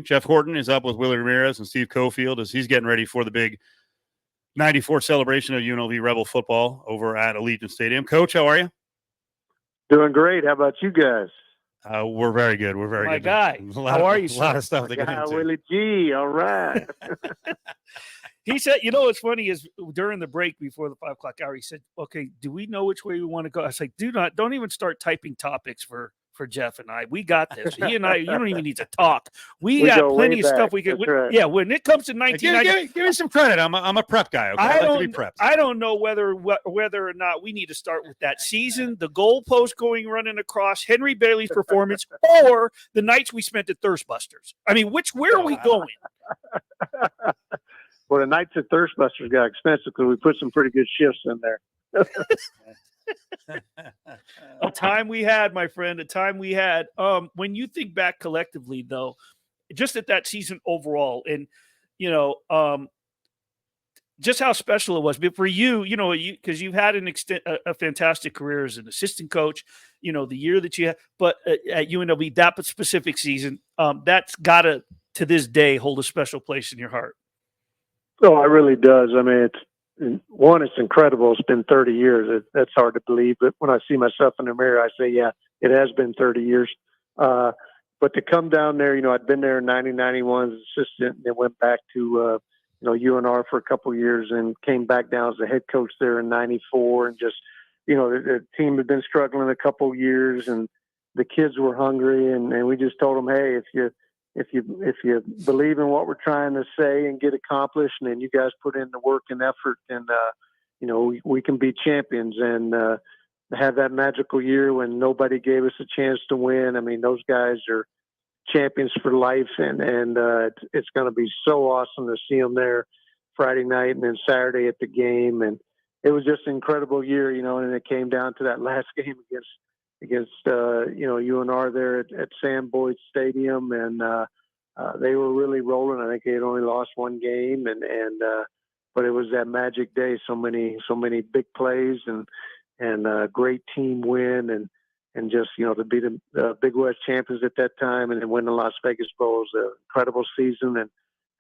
Jeff Horton is up with Willie Ramirez and Steve Cofield as he's getting ready for the big 94 celebration of UNLV Rebel football over at Allegiant Stadium. Coach, how are you? Doing great. How about you guys? We're very good. We're very good. My guy. How are you, A lot of stuff to get into. Willie G. All right. He said, you know what's funny is during the break before the 5 o'clock hour, he said, okay, do we know which way we want to go? I was like, don't even start typing topics for Jeff and I. We got this. He and I, you don't even need to talk. We got plenty of stuff we could. Right. Yeah, when it comes to 1990, give me some credit. I'm a prep guy. Okay? I like to be prepped. I don't know whether or not we need to start with that season, the goalpost running across, Henry Bailey's performance, or the nights we spent at Thirstbusters. I mean, where are we going? Well, the nights at Thirstbusters got expensive because we put some pretty good shifts in there. A time we had, my friend, a time we had. When you think back collectively, though, just at that season overall, and just how special it was. But for you, because you've had a fantastic career as an assistant coach, the year that you had, but at UNLV, that specific season, that's got to this day hold a special place in your heart. Oh, it really does. I mean, it's incredible. It's been 30 years. That's hard to believe. But when I see myself in the mirror, I say, yeah, it has been 30 years. But to come down there, I'd been there in 1991 as assistant and then went back to, UNR for a couple of years and came back down as the head coach there in 94. And just, the team had been struggling a couple of years and the kids were hungry. And we just told them, hey, if you believe in what we're trying to say and get accomplished, and then you guys put in the work and effort, and we can be champions. And have that magical year when nobody gave us a chance to win. I mean, those guys are champions for life, and it's going to be so awesome to see them there Friday night and then Saturday at the game. And it was just an incredible year, and it came down to that last game against UNR there at Sam Boyd Stadium, and they were really rolling. I think they had only lost one game, but it was that magic day. So many big plays and a great team win, and just to be the Big West champions at that time, and then win the Las Vegas Bowl was an incredible season. And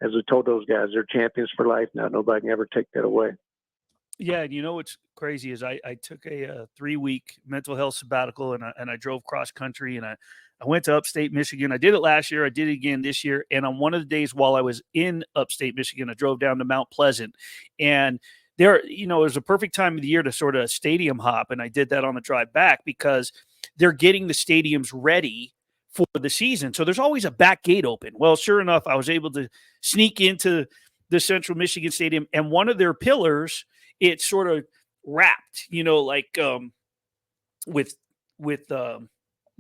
as we told those guys, they're champions for life now. Nobody can ever take that away. Yeah, and what's crazy is I took a 3-week mental health sabbatical, and I drove cross country, and I went to upstate Michigan. I did it last year. I did it again this year. And on one of the days while I was in upstate Michigan, I drove down to Mount Pleasant, and there, it was a perfect time of the year to sort of stadium hop. And I did that on the drive back because they're getting the stadiums ready for the season. So there's always a back gate open. Well, sure enough, I was able to sneak into the Central Michigan Stadium, and one of their pillars, it's sort of wrapped,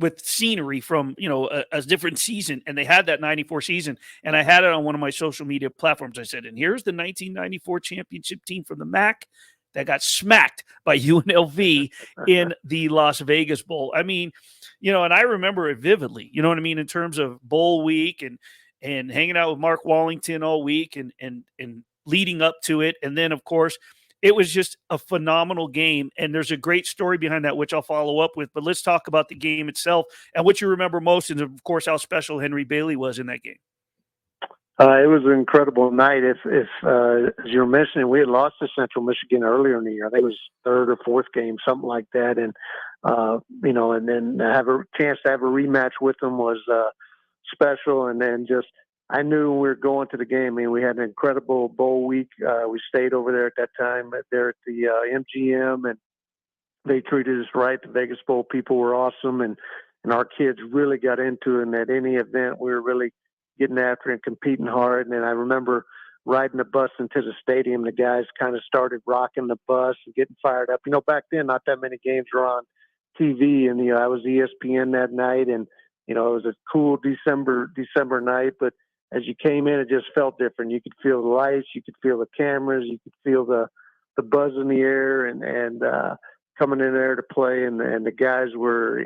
with scenery from, a different season. And they had that 94 season, and I had it on one of my social media platforms. I said, and here's the 1994 championship team from the MAC that got smacked by UNLV in the Las Vegas Bowl. I mean, and I remember it vividly, you know what I mean? In terms of bowl week and hanging out with Mark Wallington all week and leading up to it. And then of course, it was just a phenomenal game, and there's a great story behind that, which I'll follow up with. But let's talk about the game itself and what you remember most, and of course, how special Henry Bailey was in that game. It was an incredible night. If as you were mentioning, we had lost to Central Michigan earlier in the year. I think it was third or fourth game, something like that. And and then have a chance to have a rematch with them was special. And then I knew we were going to the game. I mean, we had an incredible bowl week. We stayed over there at that time there at the MGM, and they treated us right. The Vegas Bowl people were awesome, and our kids really got into it. And at any event, we were really getting after it and competing hard. And then I remember riding the bus into the stadium. The guys kind of started rocking the bus and getting fired up. Back then, not that many games were on TV, and I was ESPN that night, and it was a cool December night, but as you came in, it just felt different. You could feel the lights, you could feel the cameras, you could feel the buzz in the air, and coming in there to play, and the guys were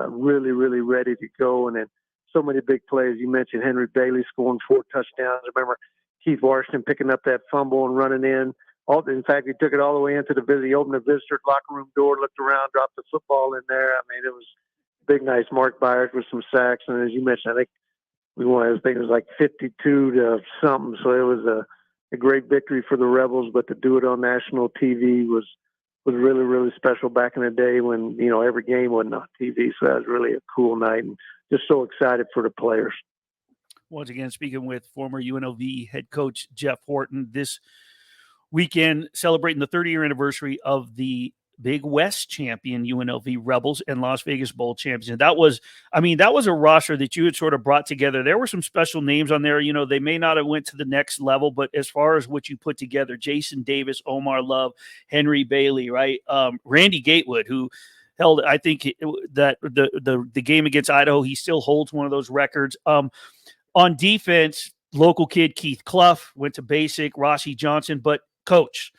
really, really ready to go. And then so many big plays. You mentioned Henry Bailey scoring 4 touchdowns. I remember Keith Washington picking up that fumble and running in. In fact, he took it all the way into the visit. He opened the visitor locker room door, looked around, dropped the football in there. I mean, it was big, nice. Mark Byers with some sacks, and as you mentioned, I think we won. I think it was like 52 to something. So it was a great victory for the Rebels. But to do it on national TV was really, really special back in the day when, you know, every game wasn't on TV. So that was really a cool night and just so excited for the players. Once again, speaking with former UNLV head coach Jeff Horton this weekend, celebrating the 30-year anniversary of the Big West champion UNLV Rebels and Las Vegas Bowl champions. That was a roster that you had sort of brought together. There were some special names on there. You know, they may not have went to the next level, but as far as what you put together, Jason Davis, Omar Love, Henry Bailey, right? Randy Gatewood, who held, I think that the game against Idaho, he still holds one of those records. On defense, local kid Keith Clough went to basic, Rossi Johnson. But coach,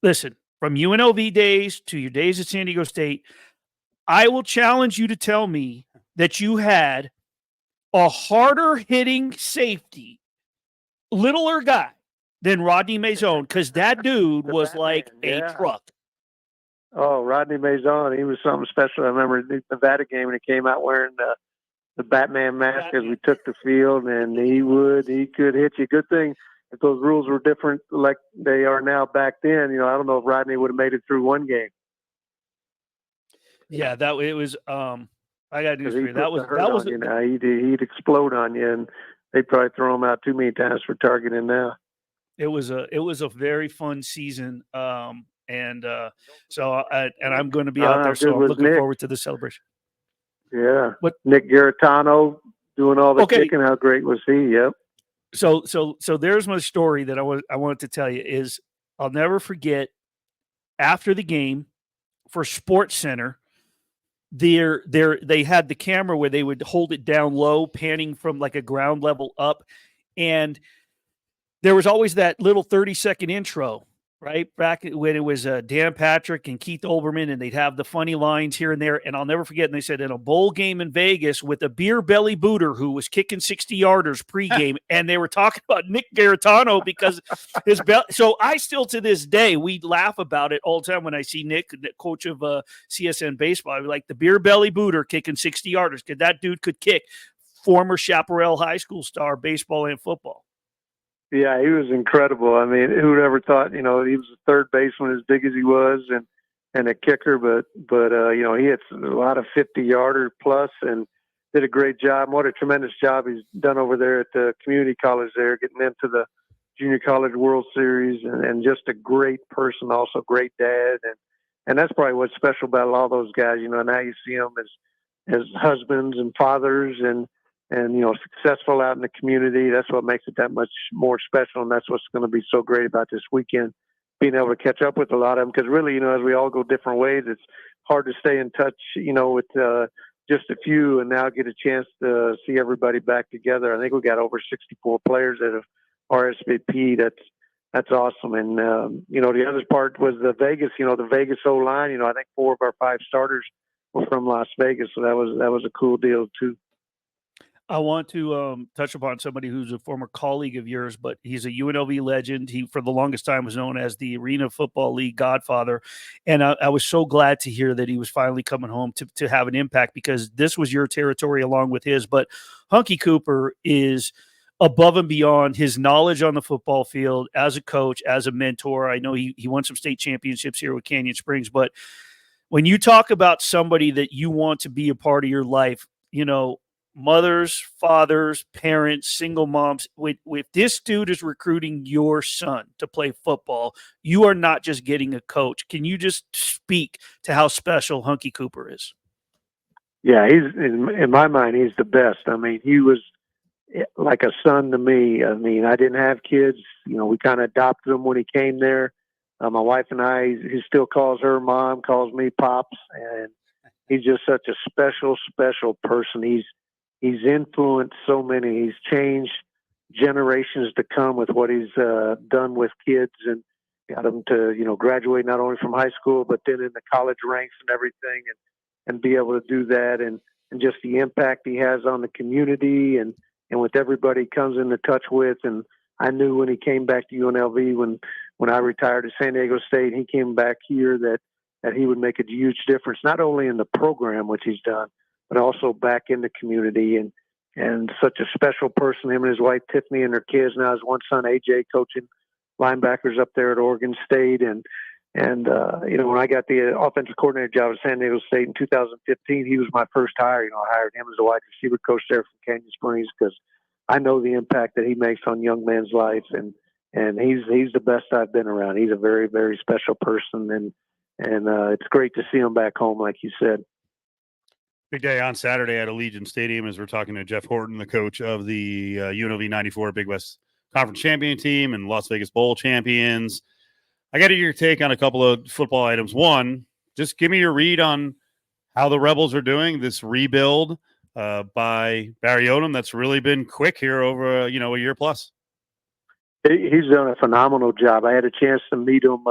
listen, from UNLV days to your days at San Diego State, I will challenge you to tell me that you had a harder hitting safety, littler guy than Rodney Maison, because that dude was like a truck. Oh, Rodney Maison, he was something special. I remember the Nevada game when he came out wearing the Batman mask as we took the field, and he could hit you. Good thing if those rules were different like they are now back then, you know, I don't know if Rodney would have made it through one game. Yeah, it was I got news for you. That was you know, he'd explode on you, and they'd probably throw him out too many times for targeting now. It was a very fun season. So I'm going to be out there, so I'm looking forward to the celebration. Yeah. Nick Garitano doing all the kicking. How great was he? Yep. So there's my story that I wanted to tell you is I'll never forget after the game for Sports Center, they had the camera where they would hold it down low, panning from like a ground level up. And there was always that little 30-second intro, right? Back when it was Dan Patrick and Keith Olbermann, and they'd have the funny lines here and there. And I'll never forget, and they said in a bowl game in Vegas with a beer belly booter who was kicking 60-yarders pregame, and they were talking about Nick Garitano because his belly. So I still, to this day, we laugh about it all the time when I see Nick, the coach of CSN baseball. I'd be like, the beer belly booter kicking 60-yarders, because that dude could kick. Former Chaparral High School star, baseball and football. Yeah, he was incredible. I mean, who'd ever thought, you know, he was a third baseman as big as he was and a kicker, but you know, he hit a lot of 50-yarder plus and did a great job. What a tremendous job he's done over there at the community college there, getting into the Junior College World Series and just a great person, also great dad. And that's probably what's special about all those guys. You know, now you see them as husbands and fathers and, you know, successful out in the community. That's what makes it that much more special. And that's what's going to be so great about this weekend, being able to catch up with a lot of them. Because really, you know, as we all go different ways, it's hard to stay in touch, you know, with just a few and now get a chance to see everybody back together. I think we got over 64 players that have RSVP. That's awesome. And, you know, the other part was the Vegas, you know, the Vegas O-line. You know, I think 4 of our 5 starters were from Las Vegas. So that was a cool deal too. I want to touch upon somebody who's a former colleague of yours, but he's a UNLV legend. He, for the longest time, was known as the Arena Football League godfather. And I was so glad to hear that he was finally coming home to have an impact, because this was your territory along with his. But Hunky Cooper is above and beyond his knowledge on the football field as a coach, as a mentor. I know he won some state championships here with Canyon Springs, but when you talk about somebody that you want to be a part of your life, you know, mothers, fathers, parents, single moms, if this dude is recruiting your son to play football, you are not just getting a coach. Can you just speak to how special Hunky Cooper is? Yeah, he's in my mind, he's the best. I mean, he was like a son to me. I mean, I didn't have kids. You know, we kind of adopted him when he came there. My wife and I, he still calls her mom, calls me pops, and he's just such a special, special person. He's influenced so many. He's changed generations to come with what he's done with kids and got them to, you know, graduate not only from high school, but then in the college ranks and everything, and be able to do that. And just the impact he has on the community and with everybody he comes into touch with. And I knew when he came back to UNLV, when I retired at San Diego State, he came back here that he would make a huge difference, not only in the program, which he's done, but also back in the community. And such a special person. Him and his wife Tiffany and their kids. Now his one son AJ coaching linebackers up there at Oregon State. And when I got the offensive coordinator job at San Diego State in 2015, he was my first hire. I hired him as a wide receiver coach there from Canyon Springs because I know the impact that he makes on young men's life, and he's the best I've been around. He's a very, very special person, and it's great to see him back home, like you said. Big day on Saturday at Allegiant Stadium as we're talking to Jeff Horton, the coach of the UNLV 94 Big West Conference champion team and Las Vegas Bowl champions. I got your take on a couple of football items. One, just give me your read on how the Rebels are doing, this rebuild by Barry Odom that's really been quick here over, a year plus. He's done a phenomenal job. I had a chance to meet him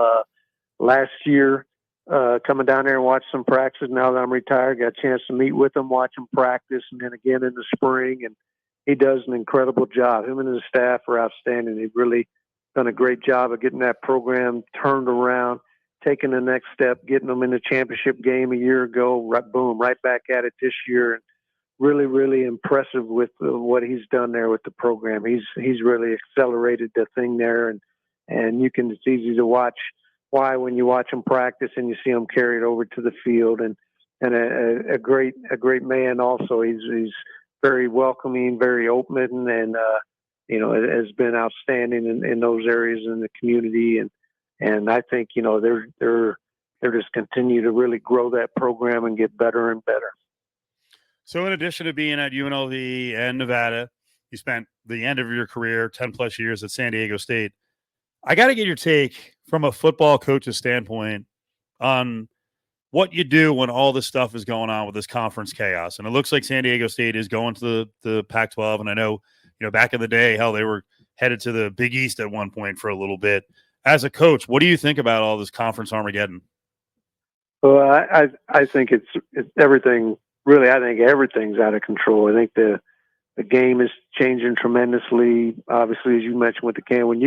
last year, coming down there and watch some practice. Now that I'm retired, got a chance to meet with him, watch him practice, and then again in the spring. And he does an incredible job. Him and his staff are outstanding. They've really done a great job of getting that program turned around, taking the next step, getting them in the championship game a year ago, right back at it this year. And really, really impressive with what he's done there with the program. He's really accelerated the thing there, and it's easy to watch why when you watch him practice and you see him carry it over to the field, and a great man also. He's very welcoming, very open, and has been outstanding in those areas in the community, and I think they're just continue to really grow that program and get better and better. So in addition to being at UNLV and Nevada, you spent the end of your career, 10 plus years at San Diego State. I got to get your take from a football coach's standpoint on what you do when all this stuff is going on with this conference chaos. And it looks like San Diego State is going to the Pac-12. And I know, back in the day, hell, they were headed to the Big East at one point for a little bit. As a coach, what do you think about all this conference Armageddon? Well, I think it's everything. Really, I think everything's out of control. I think the game is changing tremendously. Obviously, as you mentioned with the can, when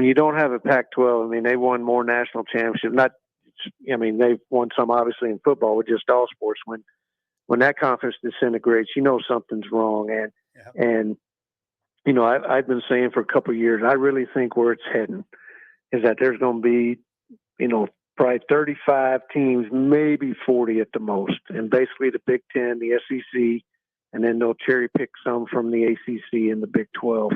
you don't have a Pac-12, I mean, they won more national championships. They've won some obviously in football with just all sports. When that conference disintegrates, something's wrong. And I've been saying for a couple of years, I really think where it's heading is that there's going to be, probably 35 teams, maybe 40 at the most. And basically the Big Ten, the SEC, and then they'll cherry pick some from the ACC and the Big 12.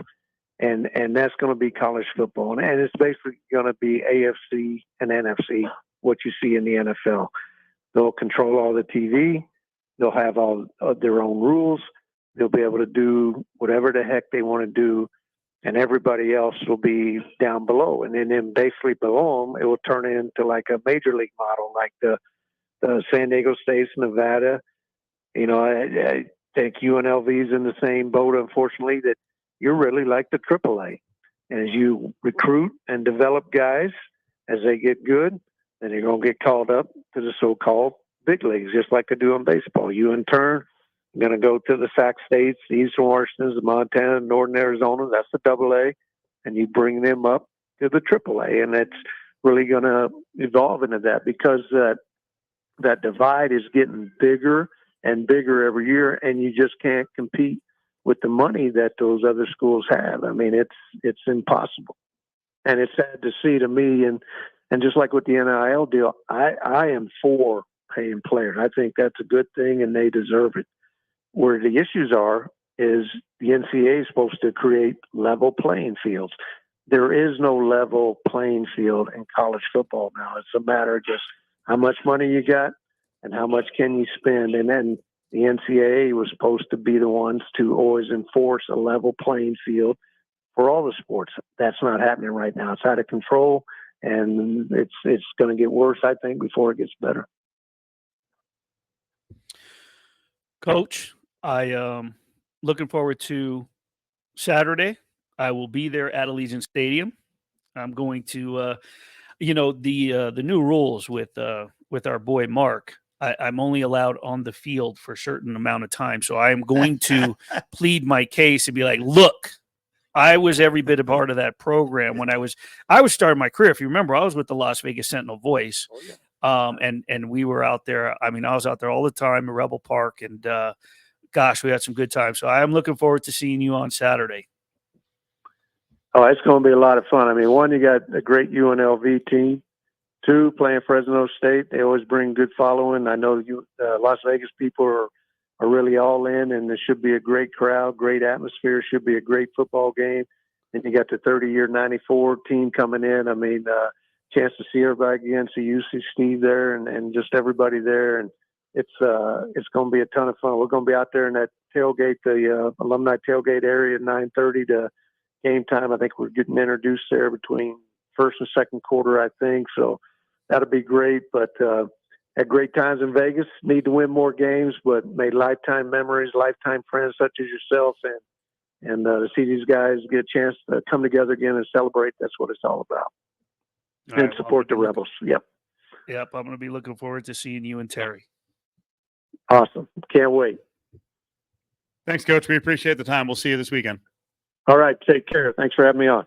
And that's going to be college football. And it's basically going to be AFC and NFC, what you see in the NFL. They'll control all the TV. They'll have all of their own rules. They'll be able to do whatever the heck they want to do. And everybody else will be down below. And then basically below them, it will turn into like a major league model, like the San Diego State's, Nevada. I think UNLV is in the same boat, unfortunately, that you're really like the AAA. And as you recruit and develop guys, as they get good, then you're going to get called up to the so-called big leagues, just like they do in baseball. You, in turn, going to go to the Sac States, the Eastern Washingtons, the Montana, Northern Arizona. That's the AA, and you bring them up to the AAA, and it's really going to evolve into that because that divide is getting bigger and bigger every year, and you just can't compete with the money that those other schools have. I mean, it's impossible, and it's sad to see to me. And just like with the NIL deal, I am for paying players. I think that's a good thing, and they deserve it. Where the issues are is the NCAA is supposed to create level playing fields. There is no level playing field in college football now. It's a matter of just how much money you got and how much can you spend. And then the NCAA was supposed to be the ones to always enforce a level playing field for all the sports. That's not happening right now. It's out of control, and it's going to get worse, I think, before it gets better. Coach, I looking forward to Saturday. I will be there at Allegiant Stadium. I'm going to, the new rules with our boy Mark. I'm only allowed on the field for a certain amount of time, so I am going to plead my case and be like, look, I was every bit a part of that program when I was starting my career. If you remember, I was with the Las Vegas Sentinel Voice. And we were out there. I mean, I was out there all the time at Rebel Park, and gosh, we had some good times. So I'm looking forward to seeing you on Saturday. Oh, it's going to be a lot of fun. I mean, one, you got a great UNLV team. Two, playing Fresno State, they always bring good following. I know Las Vegas people are really all in, and there should be a great crowd, great atmosphere. Should be a great football game. And you got the 30-year '94 team coming in. I mean, chance to see everybody again, see you, see Steve there, and just everybody there. And it's going to be a ton of fun. We're going to be out there in that tailgate, the alumni tailgate area at 9:30 to game time. I think we're getting introduced there between first and second quarter, I think. So that'll be great. But had great times in Vegas. Need to win more games, but made lifetime memories, lifetime friends such as yourself, and to see these guys get a chance to come together again and celebrate. That's what it's all about. All And right, support the Rebels. Yep. Yep. I'm going to be looking forward to seeing you and Terry. Awesome. Can't wait. Thanks, Coach. We appreciate the time. We'll see you this weekend. All right. Take care. Thanks for having me on.